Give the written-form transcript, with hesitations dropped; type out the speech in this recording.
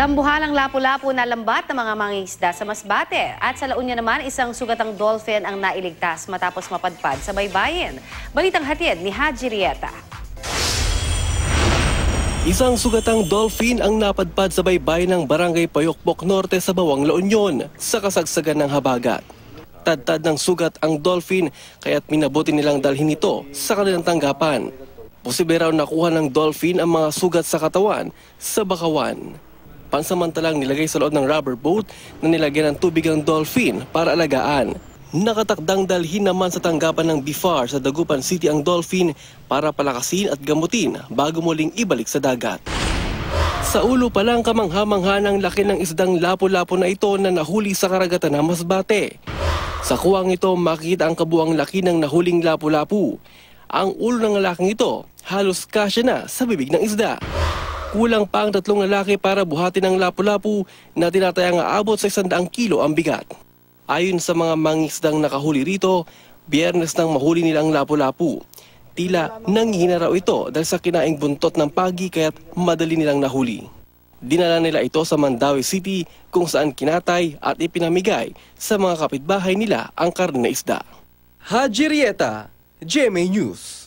Dambuhalang lapu-lapu na lambat ng mga mangingisda sa Masbate. At sa La Union naman, isang sugatang dolphin ang nailigtas matapos mapadpad sa baybayin. Balitang hatid ni Haji Rieta. Isang sugatang dolphin ang napadpad sa baybayin ng Barangay Payokpok Norte sa Bawang, La Union sa kasagsagan ng habagat. Tadtad ng sugat ang dolphin kaya't minabuti nilang dalhin ito sa kanilang tanggapan. Posible raw nakuha ng dolphin ang mga sugat sa katawan sa Bakawan. Pansamantalang nilagay sa loob ng rubber boat na nilagyan ng tubig ang dolphin para alagaan. Nakatakdang dalhin naman sa tanggapan ng BIFAR sa Dagupan City ang dolphin para palakasin at gamutin bago muling ibalik sa dagat. Sa ulo pa lang kamangha-mangha ng laki ng isdang lapu-lapu na ito na nahuli sa karagatan ng Masbate. Sa kuwang ito makikita ang kabuang laki ng nahuling lapu-lapu. Ang ulo ng lalaking ito halos kasya na sa bibig ng isda. Kulang pa ang 3 lalaki para buhatin ang lapu-lapu na tinatayang aabot sa 100 kilo ang bigat. Ayon sa mga mangingisdang nakahuli rito, Biyernes nang mahuli nilang lapu-lapu. Tila nanghihina raw ito dahil sa kinaing buntot ng pagi kaya't madali nilang nahuli. Dinala nila ito sa Mandaue City kung saan kinatay at ipinamigay sa mga kapitbahay nila ang karne na isda. Haji Rieta, GMA News.